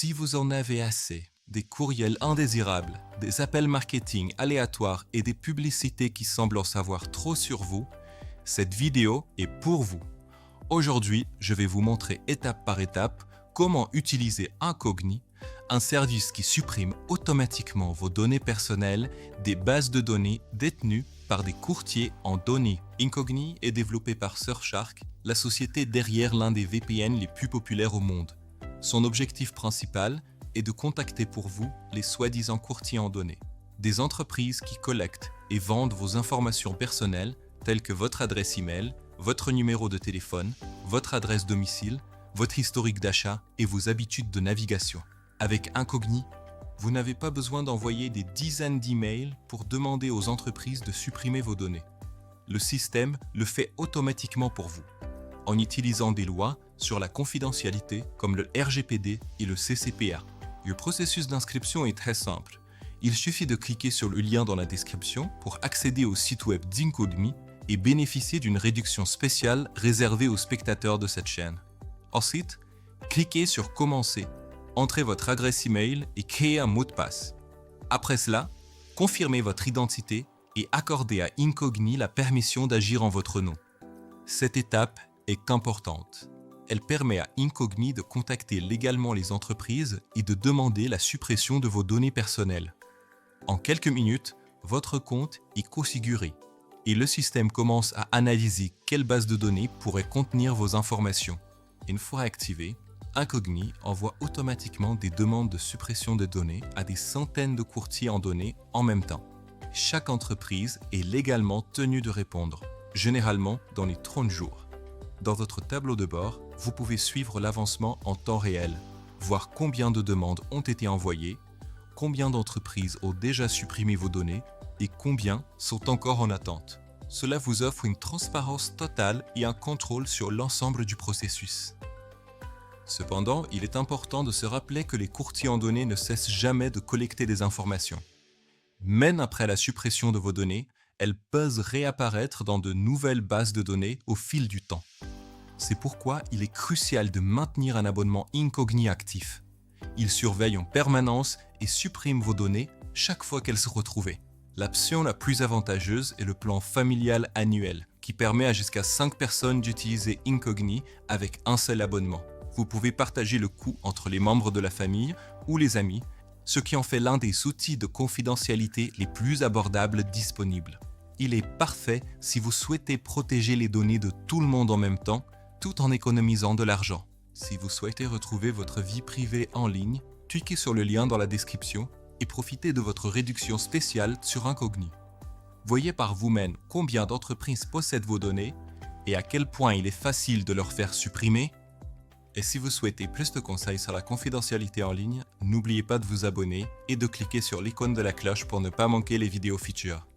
Si vous en avez assez, des courriels indésirables, des appels marketing aléatoires et des publicités qui semblent en savoir trop sur vous, cette vidéo est pour vous. Aujourd'hui, je vais vous montrer étape par étape comment utiliser Incogni, un service qui supprime automatiquement vos données personnelles des bases de données détenues par des courtiers en données. Incogni est développé par Surfshark, la société derrière l'un des VPN les plus populaires au monde. Son objectif principal est de contacter pour vous les soi-disant courtiers en données, des entreprises qui collectent et vendent vos informations personnelles telles que votre adresse email, votre numéro de téléphone, votre adresse domicile, votre historique d'achat et vos habitudes de navigation. Avec Incogni, vous n'avez pas besoin d'envoyer des dizaines d'emails pour demander aux entreprises de supprimer vos données. Le système le fait automatiquement pour vous, en utilisant des lois sur la confidentialité comme le RGPD et le CCPA. Le processus d'inscription est très simple. Il suffit de cliquer sur le lien dans la description pour accéder au site web d'Incogni et bénéficier d'une réduction spéciale réservée aux spectateurs de cette chaîne. Ensuite, cliquez sur Commencer, entrez votre adresse email et créez un mot de passe. Après cela, confirmez votre identité et accordez à Incogni la permission d'agir en votre nom. Cette étape est importante. Elle permet à Incogni de contacter légalement les entreprises et de demander la suppression de vos données personnelles. En quelques minutes, votre compte est configuré et le système commence à analyser quelle base de données pourrait contenir vos informations. Une fois activé, Incogni envoie automatiquement des demandes de suppression de données à des centaines de courtiers en données en même temps. Chaque entreprise est légalement tenue de répondre, généralement dans les 30 jours. Dans votre tableau de bord, vous pouvez suivre l'avancement en temps réel, voir combien de demandes ont été envoyées, combien d'entreprises ont déjà supprimé vos données et combien sont encore en attente. Cela vous offre une transparence totale et un contrôle sur l'ensemble du processus. Cependant, il est important de se rappeler que les courtiers en données ne cessent jamais de collecter des informations. Même après la suppression de vos données, elles peuvent réapparaître dans de nouvelles bases de données au fil du temps. C'est pourquoi il est crucial de maintenir un abonnement Incogni actif. Il surveille en permanence et supprime vos données chaque fois qu'elles se retrouvent. L'option la plus avantageuse est le plan familial annuel, qui permet à jusqu'à 5 personnes d'utiliser Incogni avec un seul abonnement. Vous pouvez partager le coût entre les membres de la famille ou les amis, ce qui en fait l'un des outils de confidentialité les plus abordables disponibles. Il est parfait si vous souhaitez protéger les données de tout le monde en même temps, tout en économisant de l'argent. Si vous souhaitez retrouver votre vie privée en ligne, cliquez sur le lien dans la description et profitez de votre réduction spéciale sur Incogni. Voyez par vous-même combien d'entreprises possèdent vos données et à quel point il est facile de leur faire supprimer. Et si vous souhaitez plus de conseils sur la confidentialité en ligne, n'oubliez pas de vous abonner et de cliquer sur l'icône de la cloche pour ne pas manquer les vidéos futures.